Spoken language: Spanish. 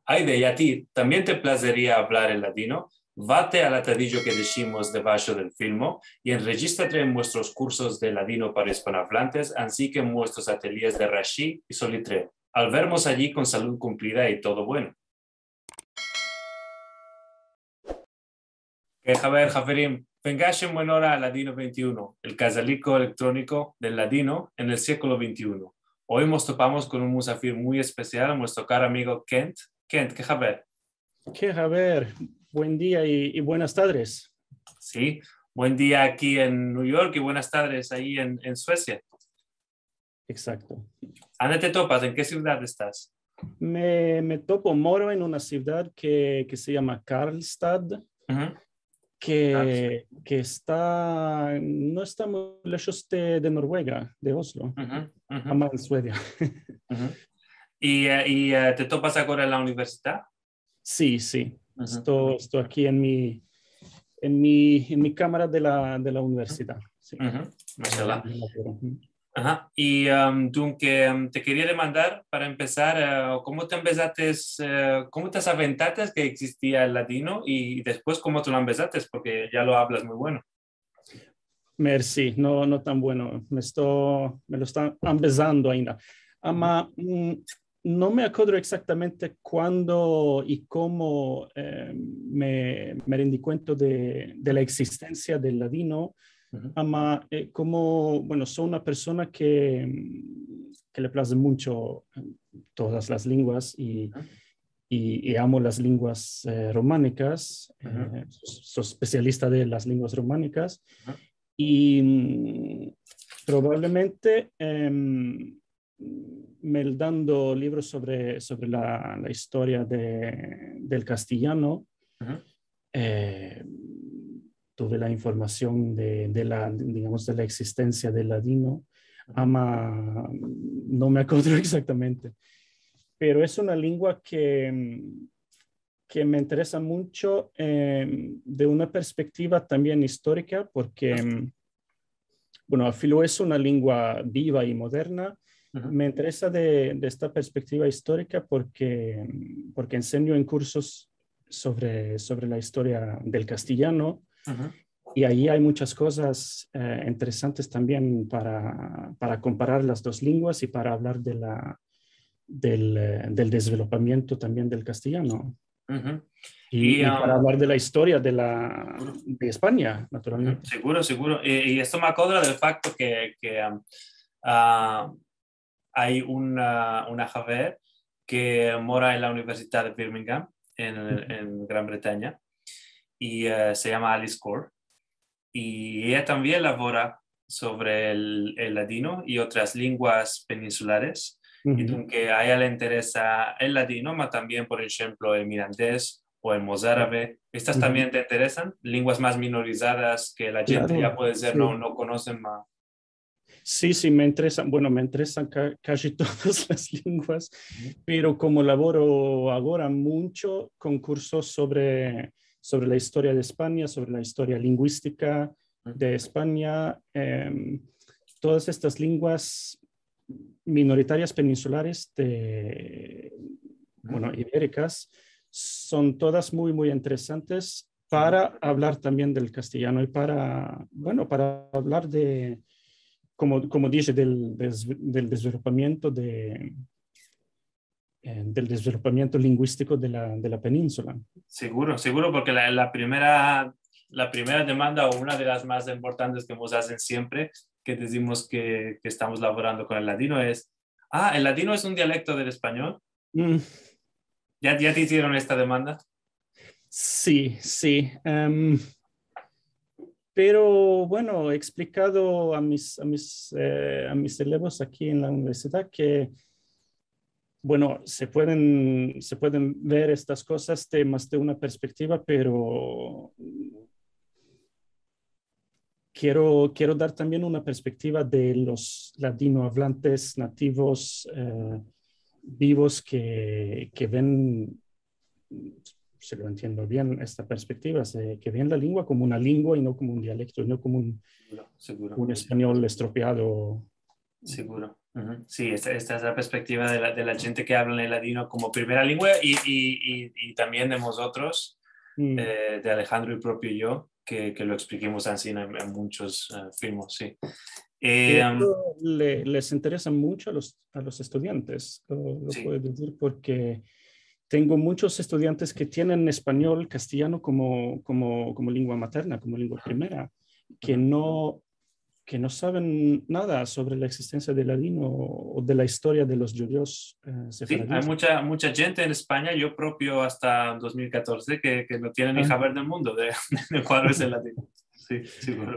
Aide, y a ti, ¿también te placería hablar en ladino? Vate al atadillo que decimos debajo del filmo y enregístrate en nuestros cursos de ladino para hispanohablantes, así que en nuestros ateliers de Rashi y Solitre. Al vernos allí con salud cumplida y todo bueno. Javier, Javerim, vengashen buen hora al Ladino 21, el casalico electrónico del ladino en el siglo XXI. Hoy nos topamos con un musafir muy especial, nuestro caro amigo Kent. Kent, ¿qué Javier? ¿Qué, Javier? Buen día y buenas tardes. Sí, buen día aquí en New York y buenas tardes ahí en Suecia. Exacto. ¿Dónde te topas? ¿En qué ciudad estás? Me topo moro en una ciudad que se llama Karlstad, que no está muy lejos de Noruega, de Oslo, ama en Suecia. ¿Y te topas ahora en la universidad? Sí. Estoy aquí en mi cámara de la universidad. Sí. Ajá. Y tú, que te quería demandar para empezar, ¿cómo te empezaste, cómo te aventaste que existía el ladino y después cómo tú lo empezaste? Porque ya lo hablas muy bueno. Merci, no tan bueno. Me lo están empezando ainda. Ama, no me acuerdo exactamente cuándo y cómo me rendí cuenta de la existencia del ladino. Ama, como, bueno, soy una persona que le place mucho todas las lenguas y amo las lenguas románicas. Soy especialista de las lenguas románicas. Y probablemente me dando libros sobre la historia del castellano, tuve la información de la existencia del ladino. Ama, no me acuerdo exactamente, pero es una lengua que me interesa mucho de una perspectiva también histórica, porque, bueno, filo es una lengua viva y moderna. Me interesa de esta perspectiva histórica porque enseño en cursos sobre la historia del castellano, y ahí hay muchas cosas interesantes también para comparar las dos lenguas y para hablar del desarrollamiento también del castellano. Y para hablar de la historia de España, naturalmente. Seguro. Y esto me acuerda del facto que hay una Javier que mora en la Universidad de Birmingham, en Gran Bretaña, y se llama Alice Core. Y ella también labora sobre el ladino y otras lenguas peninsulares. Y aunque a ella le interesa el ladino, pero también, por ejemplo, el mirandés o el mozárabe. ¿Estas también te interesan? Lenguas más minorizadas que la gente ya puede ser, no conocen más. Sí, me interesan. Bueno, me interesan casi todas las lenguas, pero como laboro ahora mucho con cursos sobre la historia de España, sobre la historia lingüística de España, todas estas lenguas minoritarias peninsulares ibéricas, son todas muy interesantes para hablar también del castellano y para hablar como dice, del desarrollamiento del desarrollamiento lingüístico de la península. Seguro, porque la primera demanda, o una de las más importantes que nos hacen siempre, que decimos que estamos laborando con el ladino, es, ¿el ladino es un dialecto del español? ¿Ya te hicieron esta demanda? Sí. Pero bueno, he explicado a mis alumnos aquí en la universidad que, bueno, se pueden ver estas cosas más de una perspectiva, pero quiero dar también una perspectiva de los ladinohablantes nativos vivos que ven, si lo entiendo bien, esta perspectiva, que ven la lengua como una lengua y no como un dialecto, y no como un español estropeado. Seguro. Sí, esta es la perspectiva de la gente que habla en el ladino como primera lengua y también de nosotros, Mm. de Alejandro y propio yo, que lo expliquemos así en muchos filmes, sí. Esto les interesa mucho a los estudiantes, lo Sí. puedo decir porque tengo muchos estudiantes que tienen español, castellano como lengua materna, como lengua primera, que Ujú. no, que no saben nada sobre la existencia del ladino o de la historia de los judíos Sí, hay sefaradíes. mucha gente en España, yo propio hasta 2014, que no tienen ni Ah, saber del mundo de cuál es el latino. Sí, seguro.